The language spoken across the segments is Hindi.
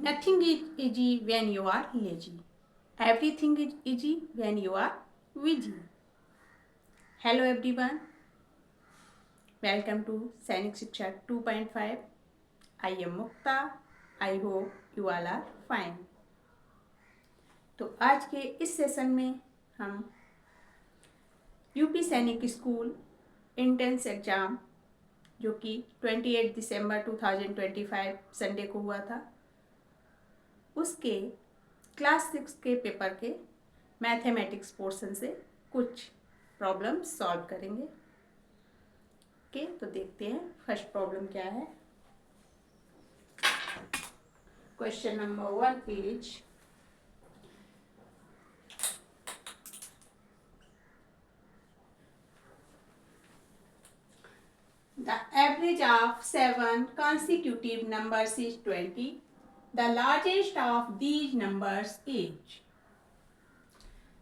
Nothing is easy when you are lazy. Everything is easy when you are busy. Hello everyone. Welcome to Sainik Shiksha 2.5. I am Mukta. I hope you all are fine. तो आज के इस सेशन में हम यूपी सैनिक स्कूल इंट्रेंस एग्ज़ाम जो कि 28 दिसंबर 2025 संडे को हुआ था उसके क्लास 6 के पेपर के मैथमेटिक्स पोर्शन से कुछ प्रॉब्लम सॉल्व करेंगे। ओके, तो देखते हैं फर्स्ट प्रॉब्लम क्या है। Question number 1 is the average of 7 consecutive numbers is 20. The largest of these numbers is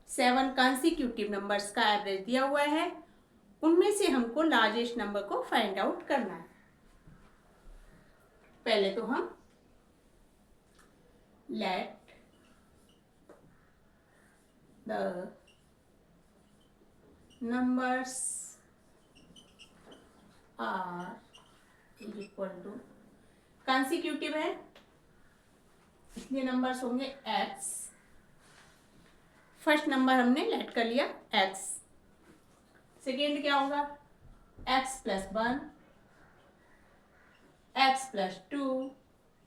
7 consecutive numbers का एवरेज दिया हुआ है, उनमें से हमको लार्जेस्ट नंबर को फाइंड आउट करना है। पहले तो हम let the numbers are is equal to consecutive है इसलिए नंबर्स होंगे एक्स। फर्स्ट नंबर हमने लेट कर लिया एक्स। सेकेंड क्या होगा X plus 1, X plus 2,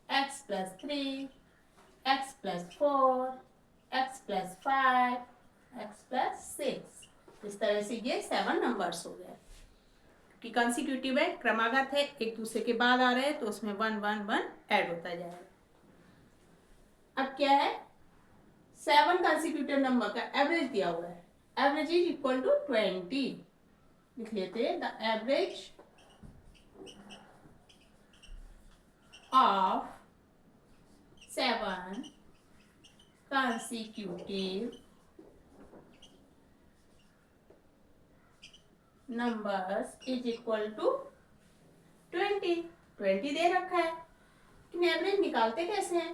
X plus 3, X plus 4, X plus 5, X plus 6। इस तरह से ये 7 नंबर्स हो गए कि कंसिक्यूटिव है, क्रमागत है, एक दूसरे के बाद आ रहे हैं तो उसमें 1 1 1 ऐड होता जाएगा। अब क्या है 7 कंसिक्यूटिव नंबर का एवरेज दिया हुआ है। Average is equal to 20। लिख लेते हैं the average of 7 consecutive numbers is equal to 20। 20 दे रखा है, लेकिन एवरेज निकालते कैसे हैं?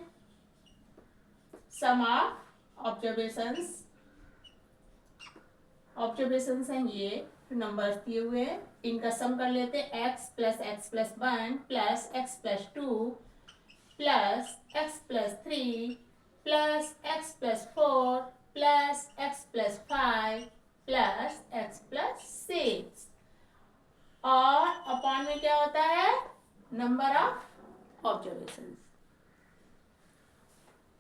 सम ऑफ ऑब्जर्वेशंस हैं ये नंबर्स दिए हुए हैं, इनका सम कर लेते हैं। x plus 1 plus x plus 2 plus x plus 3 plus x plus 4 plus x plus 5 plus x plus 6 और अपॉन में क्या होता है नंबर ऑफ ऑब्जर्वेशंस।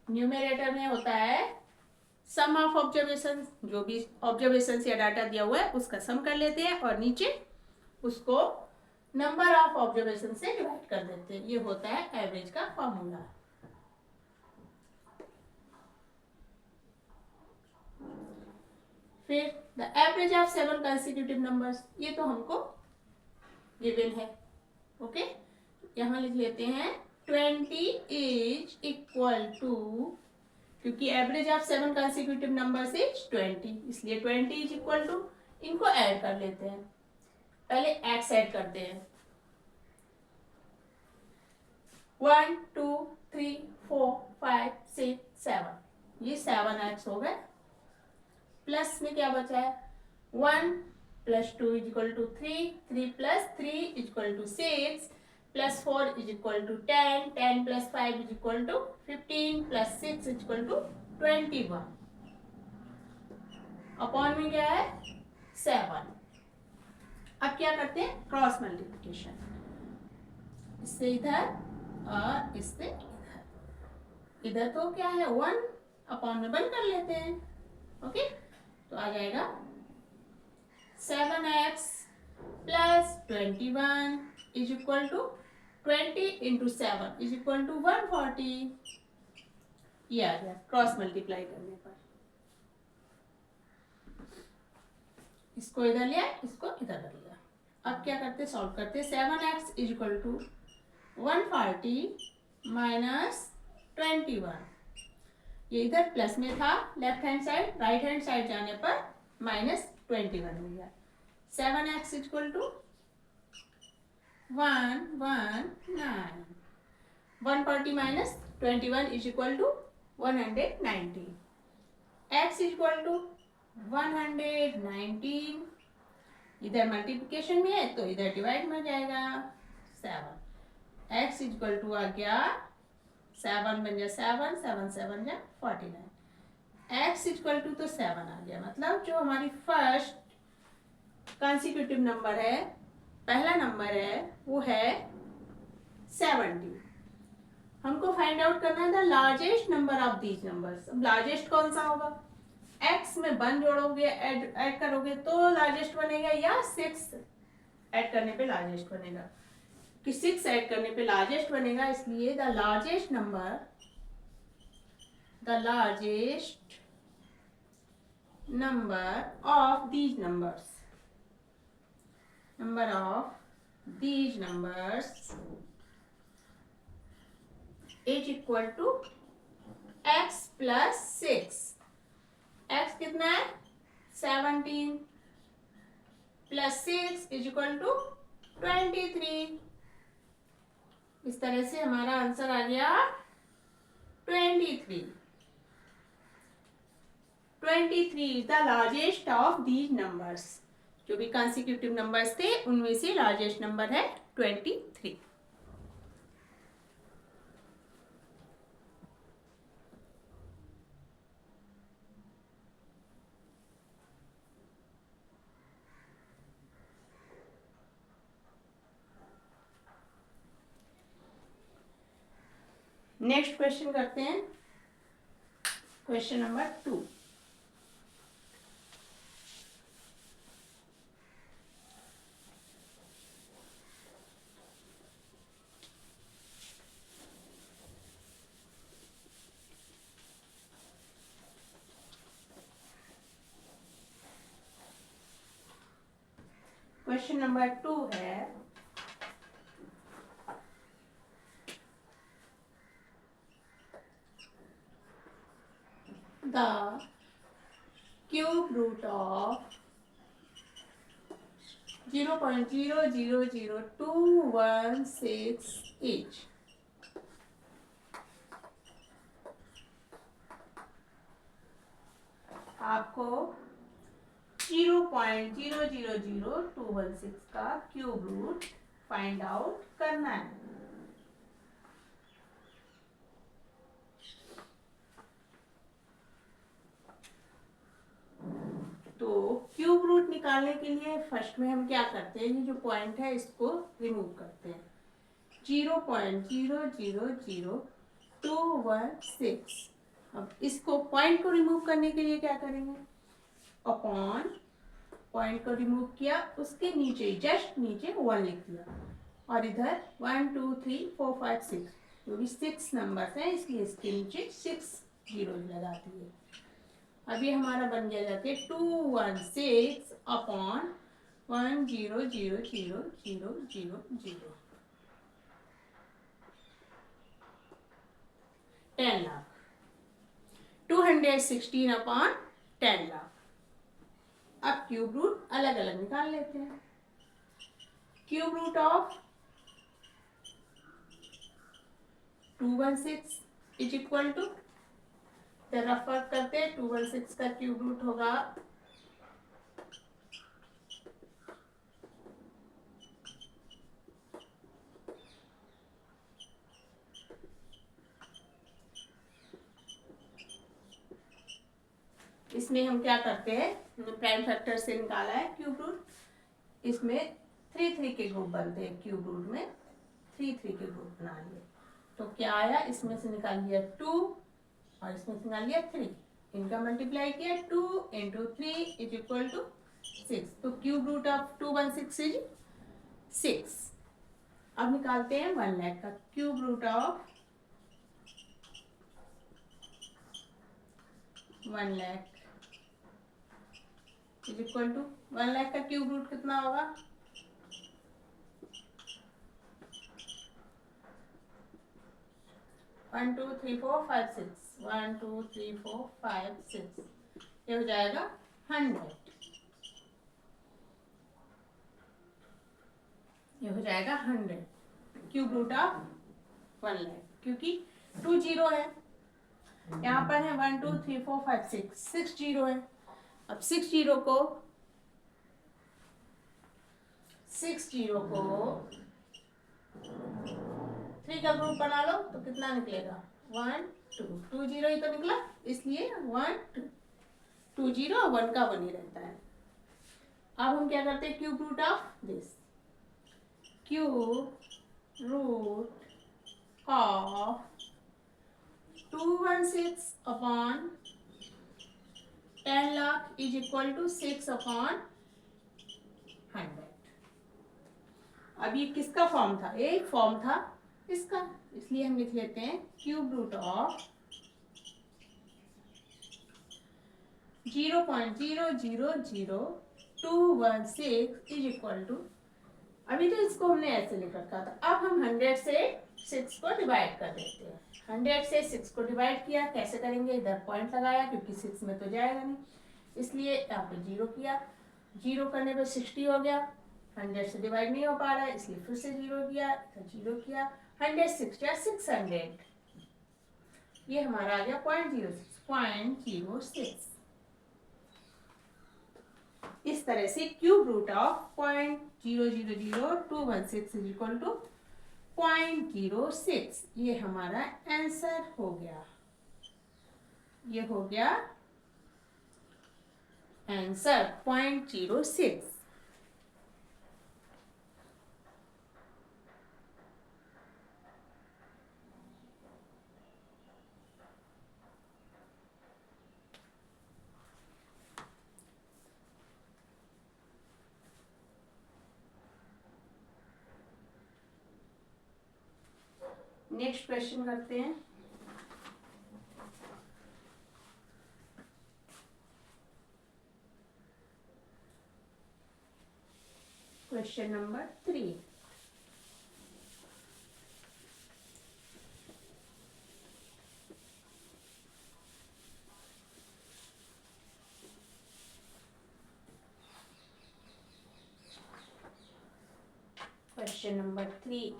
न्यूमरेटर में होता है सम ऑफ ऑब्जर्वेशंस, जो भी ऑब्जर्वेशंस या डाटा दिया हुआ है उसका सम कर लेते हैं और नीचे उसको नंबर ऑफ ऑब्जर्वेशन से डिवाइड कर देते हैं। ये होता है एवरेज का फॉर्मूला। फिर the average of 7 consecutive numbers, ये तो हमको गिवन है। ओके, यहां लिख लेते हैं 20 इज इक्वल टू, क्योंकि average of 7 consecutive numbers is 20, इसलिए 20 इज इक्वल टू, इनको ऐड कर लेते हैं। पहले एक्स ऐड करते हैं 1 2 3 4 5 6 7, ये 7 एक्स हो गए। प्लस में क्या बचा है 1 plus 2 is equal to 3, 3 plus 3 is equal to 6, plus 4 is equal to 10, 10 plus 5 is equal to 15, plus 6 is equal to 21। Upon में क्या है 7। अब क्या करते हैं क्रॉस मल्टीप्लिकेशन, इससे इधर और इससे इधर। इधर तो क्या है 1, अपॉन में 1 कर लेते हैं। ओके, तो आ जाएगा 7x plus 21 is equal to 20 into 7 is equal to 140। ये आ गया क्रॉस मल्टीप्लाई करने पर। इसको इधर लिया, इसको इधर कर लिया। अब क्या करते सॉल्व करते 7x is equal to 140 minus 21। ये इधर प्लस में था left hand side, right hand side जाने पर माइनस 21 हो गया। 7x equal to 119, 140 minus 21 is equal to 190, x is equal to 119, इधर मल्टीप्लिकेशन में है तो इधर डिवाइड में जाएगा 7, x इज इक्वल टू आ गया 7 बन जा 7, 7 7 जा 49, x इज इक्वल टू तो 7 आ गया। मतलब जो हमारी फर्स्ट कंसेक्यूटिव नंबर है, पहला नंबर है, वो है 70। हमको फाइंड आउट करना है the largest number of these numbers. अब लार्जेस्ट कौन सा होगा? x में 1 जोड़ोगे, ऐड करोगे तो लार्जेस्ट बनेगा, या 6 ऐड करने पे लार्जेस्ट बनेगा? कि 6 ऐड करने पे लार्जेस्ट बनेगा, इसलिए the largest number of these numbers is equal to x plus 6। x कितना है? 17 प्लस 6 इज इक्वल टू 23। इस तरह से हमारा आंसर आ गया 23। 23 is the largest of these numbers. जो भी कंसेक्यूटिव नंबर्स थे उनमें से लार्जेस्ट नंबर है 23। नेक्स्ट क्वेश्चन करते हैं, क्वेश्चन नंबर 2। क्वेश्चन नंबर 2 है the cube root of 0.0000216 each। आपको 0.000216 का क्यूब रूट फाइंड आउट करना है। तो क्यूब रूट निकालने के लिए फर्स्ट में हम क्या करते हैं, ये जो पॉइंट है इसको रिमूव करते हैं। 0.000216। अब इसको पॉइंट को रिमूव करने के लिए क्या करेंगे, अपॉन पॉइंट को रिमूव किया, उसके नीचे जस्ट नीचे 1 लिख दिया, और इधर 1 2 3 4 5 6 जो भी 6 नंबर्स हैं इसलिए इसके नीचे 6 जीरो लगा दिए। अब ये हमारा बन गया जाके 216 अपॉन 1000000 10 लाख। 216 अपॉन 10 लाख। अब क्यूब रूट अलग अलग निकाल लेते हैं। Cube root of 216 is equal to, rough work करते हैं, 216 का क्यूब रूट होगा 1, इसमें हम क्या करते हैं, प्राइम फैक्टर से निकाला है क्यूब रूट, इसमें 3 3 के ग्रुप बनते हैं, क्यूब रूट में 3 3 के ग्रुप बना लिए। तो क्या आया, इसमें से निकाल लिया 2 और इसमें से निकाल लिया 3, इनका मल्टीप्लाई किया 2 × 3 इज इक्वल टू 6। तो क्यूब रूट ऑफ 216 इज 6। अब निकालते हैं 1 लाख का cube root of 1 lakh is equal to 1 lakh का क्यूब रूट कितना होगा, 1 2 3 4 5 6, 1 2 3 4 5 6, ये हो जाएगा 100। ये हो जाएगा 100 क्यूब रूट ऑफ 1 लाख, क्योंकि 2 जीरो है, यहाँ पर है 1 2 3 4 5 6, 6 जीरो है। अब 6 जीरो को 3 का ग्रुप बना लो तो कितना निकलेगा 1 2, 2 जीरो ही तो निकला, इसलिए 1 2, 2 जीरो 1 का 1 ही रहता है। अब हम क्या करते हैं, cube root of this, cube root of 216 upon 10 lakh is equal to 6 upon 100। अब ये किसका फॉर्म था, एक फॉर्म था इसका, इसलिए हम लिख लेते हैं cube root of 0.0000216 is equal to, अभी तो इसको हमने ऐसे लिख रखा था, अब हम 100 से 6 को डिवाइड कर देते हैं। 100 से 6 को डिवाइड किया, कैसे करेंगे, इधर पॉइंट लगाया क्योंकि 6 में तो जाएगा नहीं, इसलिए यहाँ पे 0 किया, 0 करने पे 60 हो गया, 100 से डिवाइड नहीं हो पा रहा है इसलिए फिर से 0 किया, इधर 0 किया, 100 6 या 600, ये हमारा आ गया 0.06। इस तरह से cube root of 0.000216 is equal to 0.06, ये हमारा आंसर हो गया, ये हो गया आंसर 0.06। नेक्स्ट क्वेश्चन करते हैं। Question number 3, question number 3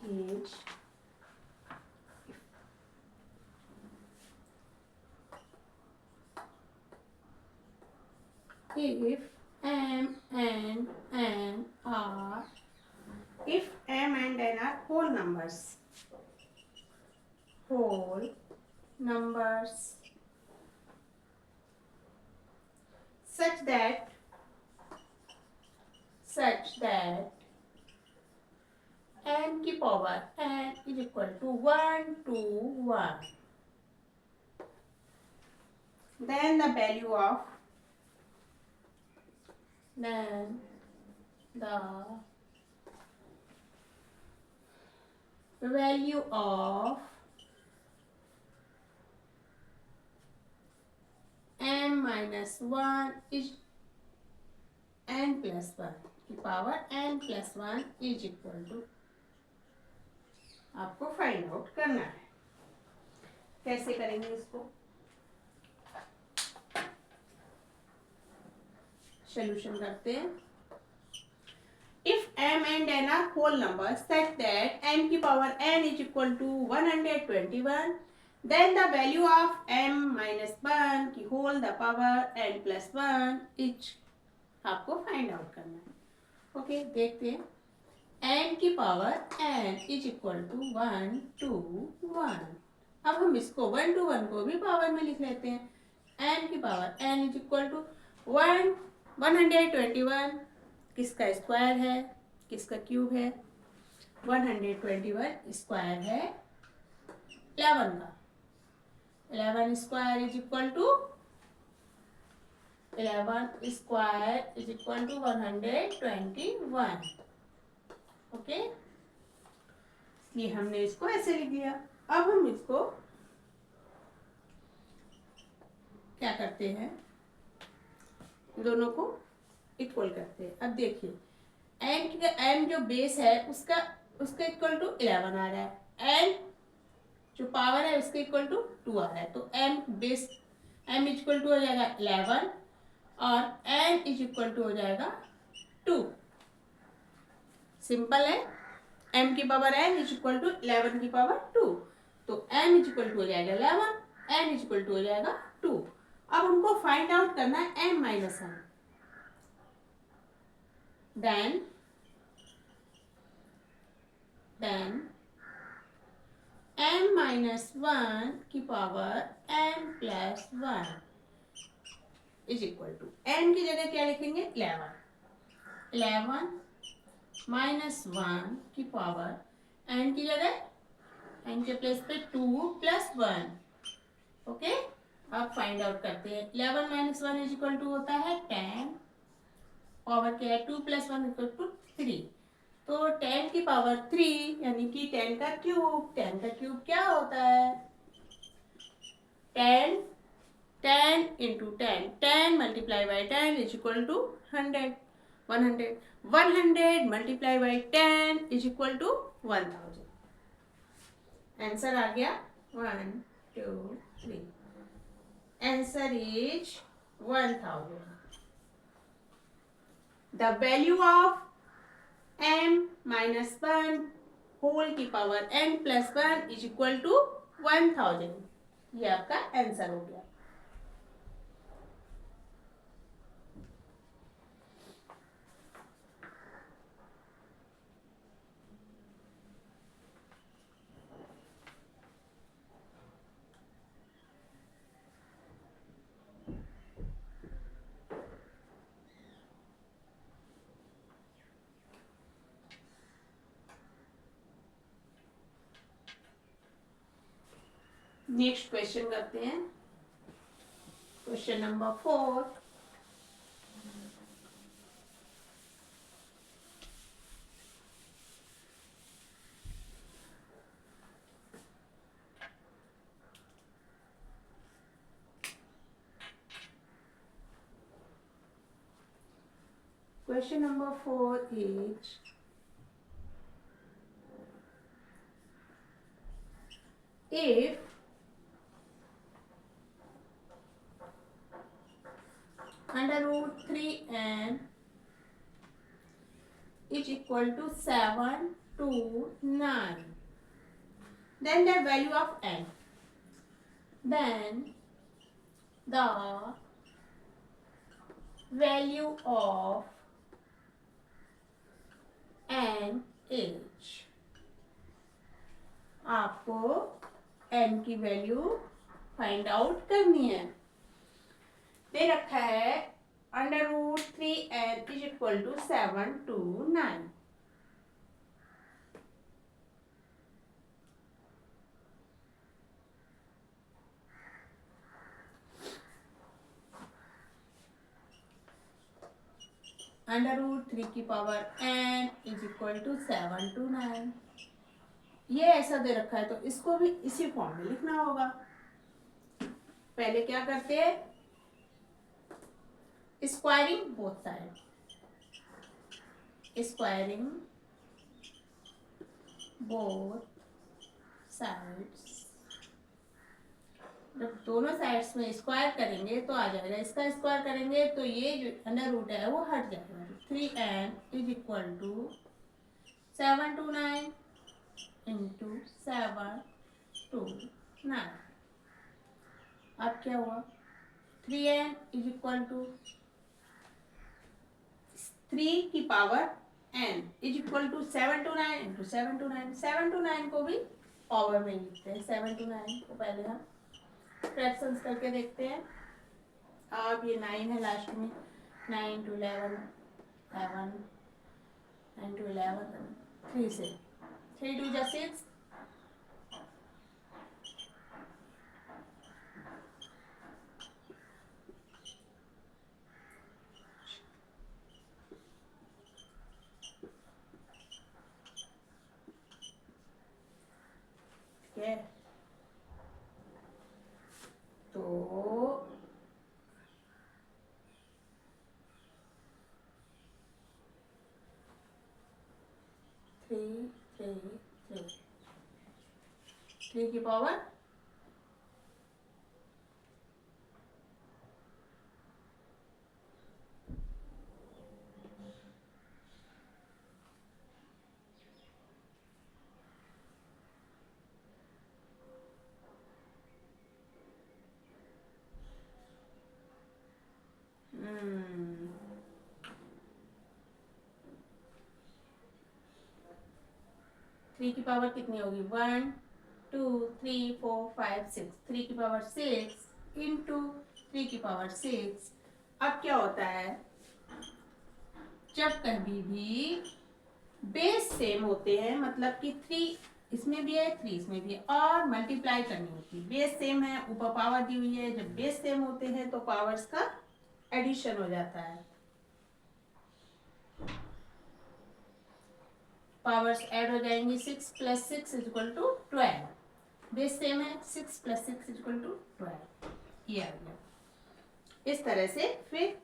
is if m and n are whole numbers such that n की power n is equal to 1 to 1, then the value of m minus 1 is n plus 1 की power n plus 1 is equal to, आपको फाइंड आउट करना है। कैसे करेंगे इसको, सॉल्यूशन करते हैं। If m and n are whole numbers such that m की power n is equal to 121, then the value of m minus 1 की whole the power n plus 1 is, आपको फाइंड आउट करना है। ओके, देखते हैं। n की power n is equal to 1 to 1, अब हम इसको 1 to 1 को भी पावर में लिख लेते हैं। n की power n is equal to 121, किसका स्क्वायर है, किसका क्यूब है, 121 स्क्वायर है 11 का, 11 square is equal to 121, okay, इसलिए हमने इसको ऐसे लिख दिया। अब हम इसको क्या करते हैं, दोनों को इक्वल करते हैं। अब देखिए n जो बेस है उसका इक्वल टू 11 आ रहा है, n जो पावर है उसके इक्वल टू 2 आ रहा है, तो m base m equal to हो जाएगा 11 और n इज इक्वल टू हो जाएगा 2। सिंपल है, m की power n is equal to 11 की पावर 2। तो m इज इक्वल टू हो जाएगा 11, n इज इक्वल टू हो जाएगा 2। अब हमको फाइंड आउट करना है m minus 1। Then m minus 1 की power n plus 1 is equal to n की जगह क्या लिखेंगे 11। 11 माइनस 1 की पावर n की जगह n के प्लेस पे 2 प्लस 1। ओके, अब फाइंड आउट करते हैं। 11 माइनस 1 इज इक्वल टू होता है 10, पावर क्या है 2 प्लस 1 इक्वल टू 3। तो 10 की पावर 3 यानी कि 10 का क्यूब। 10 का क्यूब क्या होता है 10। 10 into 10, 10 multiply by 10 is equal to 100। 100 100 multiply by 10 is equal to 1000। Answer आ गया 1 2 3। Answer is 1000। The value of m minus 1 whole की power n plus 1 is equal to 1000। ये आपका आंसर हो गया। नेक्स्ट क्वेश्चन करते हैं। Question number 4। Question number 4 is if under root 3n is equal to 7 to 9, then the value of n, then the value of n is, आपको n की वैल्यू फाइंड आउट करनी है। दे रखा है under root 3n is equal to 7 to 9। Under root 3 की power n is equal to 7 to 9। ये ऐसा दे रखा है तो इसको भी इसी फॉर्म में लिखना होगा। पहले क्या करते हैं squaring both side. Squaring both sides, जब दोनों साइड्स में स्क्वायर करेंगे तो आ जाएगा। इसका स्क्वायर करेंगे तो ये जो अंडर रूट है वो हट जाएगा। 3n is equal to 7 to 9 into 7 to 9। अब क्या हुआ 3n इज इक्वल टू 3 की power n is equal to 7 to 9 into 7 to 9। 7 to 9 को भी पावर में लिखते हैं। 7 to 9 को पहले हम फ्रैक्शंस करके देखते हैं। अब ये 9 है लास्ट में। 9 to 11 11, 9 to 11 3 से 3 2 जा 6। है तो 3 3 3 3 की पावर 3 की पावर कितनी होगी, 1 2 3 4 5 6, 3 की पावर 6 इंटू 3 की पावर 6। अब क्या होता है, जब कभी भी बेस सेम होते हैं, मतलब कि 3 इसमें भी है 3 इसमें भी है, और मल्टीप्लाई करनी होती है, बेस सेम है ऊपर पावर दी हुई है, जब बेस सेम होते हैं तो पावर्स का एडिशन हो जाता है। पावर्स ऐड हो जाएंगी, 6 + 6 = 12, बेस सेम है, 6 + 6 = 12, ये आ गया। इस तरह से फिर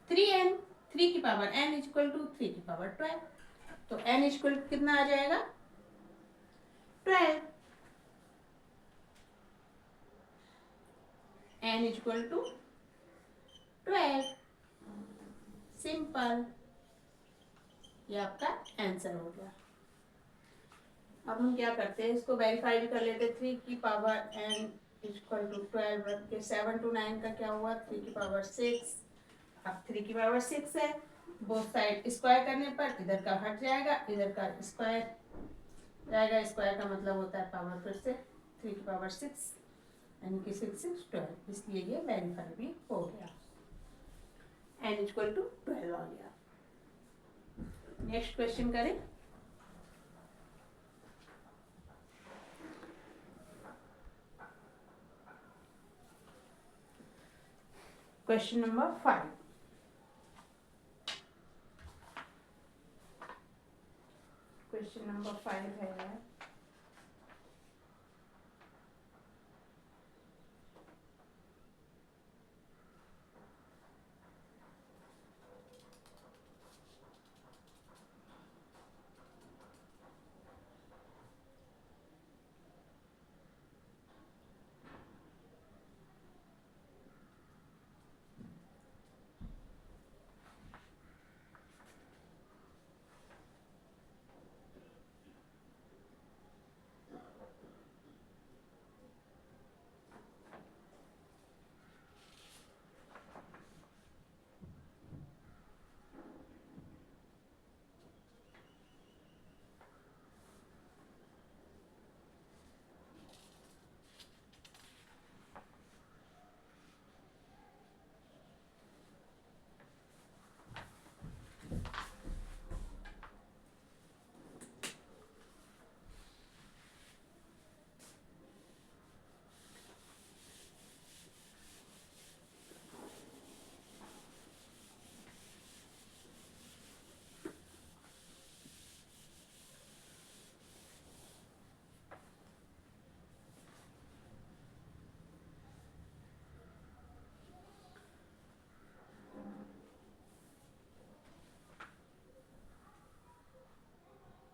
3n, 3 की पावर n = 3 की पावर 12, तो n = कितना आ जाएगा, 12, n = 12, सिंपल, ये आपका आंसर हो गया। अब हम क्या करते हैं, इसको वेरीफाई भी कर लेते हैं। 3 की पावर n = 12 रख के 7 to 9 का क्या हुआ, 3 की पावर 6। अब 3 की पावर 6 है, बोथ साइड स्क्वायर करने पर इधर का हट जाएगा, इधर का स्क्वायर जाएगा, स्क्वायर का मतलब होता है पावर, फिर से 3 की पावर 6 यानी कि 6 6 12, इसलिए ये वेरीफाई भी हो गया, n = 12 आ गया। नेक्स्ट क्वेश्चन करें। Question number 5। क्वेश्चन नंबर 5 है,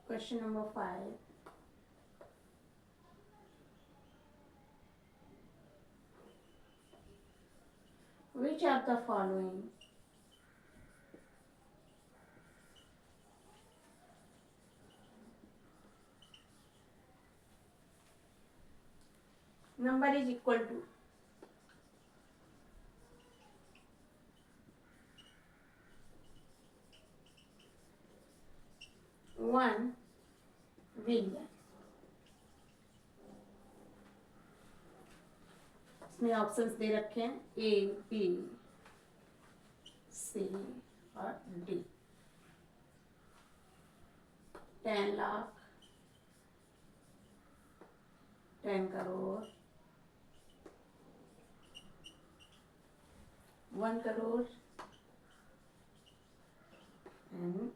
question number 5, which of the following number is equal to 1 billion। इसमें ऑप्शंस दे रखे हैं, A B C और D। 10 lakh, 10 crore, 1 crore and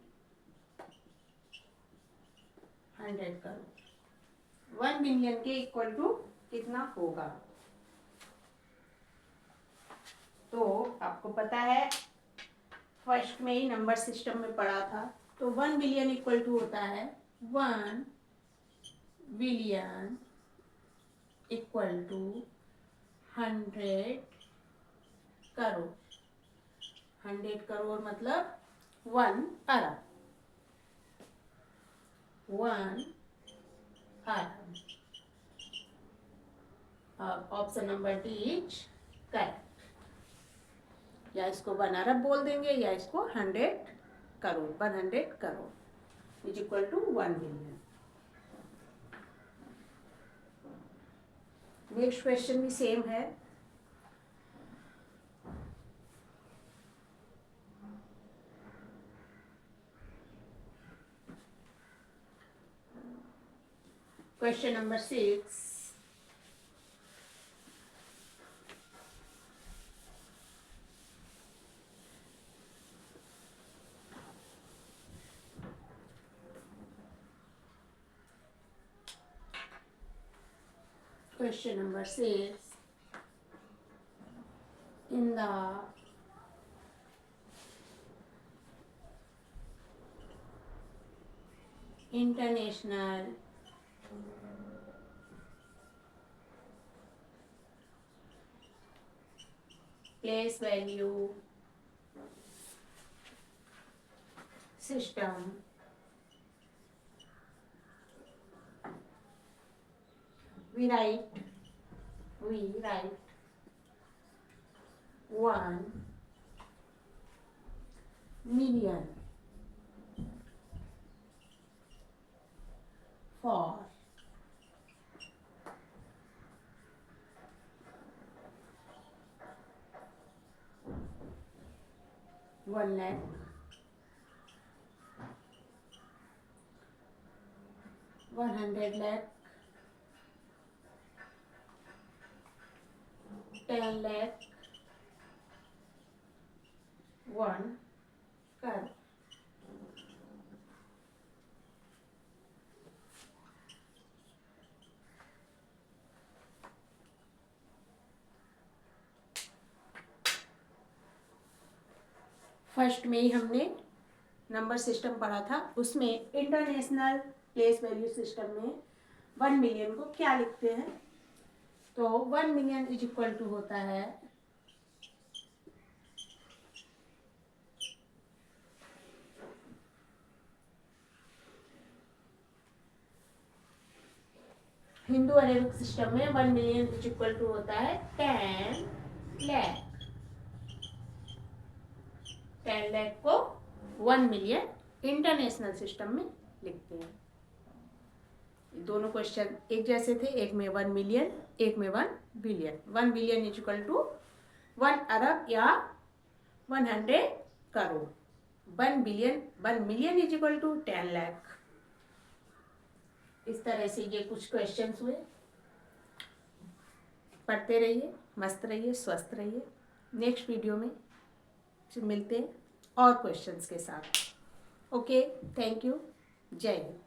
100 crore. 1 billion के इक्वल टू कितना होगा, तो आपको पता है फर्स्ट में ही नंबर सिस्टम में पढ़ा था, तो 1 बिलियन इक्वल टू होता है 1 billion equal to 100 crore. 100 crore मतलब 1 अरब, 1 अरब। अब option number D is correct, या इसको 1 अरब बोल देंगे या इसको 100 crore, 100 crore is equal to 1 billion. Next question भी सेम है। Question number 6। Question number 6. In the international place value system, we write 1,000,000 for 1,00,000, 100,00,000, 10,00,000, 1 कर। फर्स्ट में ही हमने नंबर सिस्टम पढ़ा था, उसमें इंटरनेशनल प्लेस वैल्यू सिस्टम में 1 मिलियन को क्या लिखते हैं। तो 1 मिलियन इज इक्वल टू होता है हिंदू अरेबिक सिस्टम में 1 मिलियन इज इक्वल टू होता है 10 लाख। 10 लाख को 1 मिलियन इंटरनेशनल सिस्टम में लिखते हैं। दोनों क्वेश्चन एक जैसे थे, एक में 1 मिलियन, एक में 1 billion. 1 billion is equal to 1 अरब या 100 crore. 1 million is equal to 10 lakh. इस तरह से ये कुछ क्वेश्चंस हुए। पढ़ते रहिए, मस्त रहिए, स्वस्थ रहिए। नेक्स्ट वीडियो में मिलते हैं और क्वेश्चंस के साथ। ओके, थैंक यू, जय हिंद।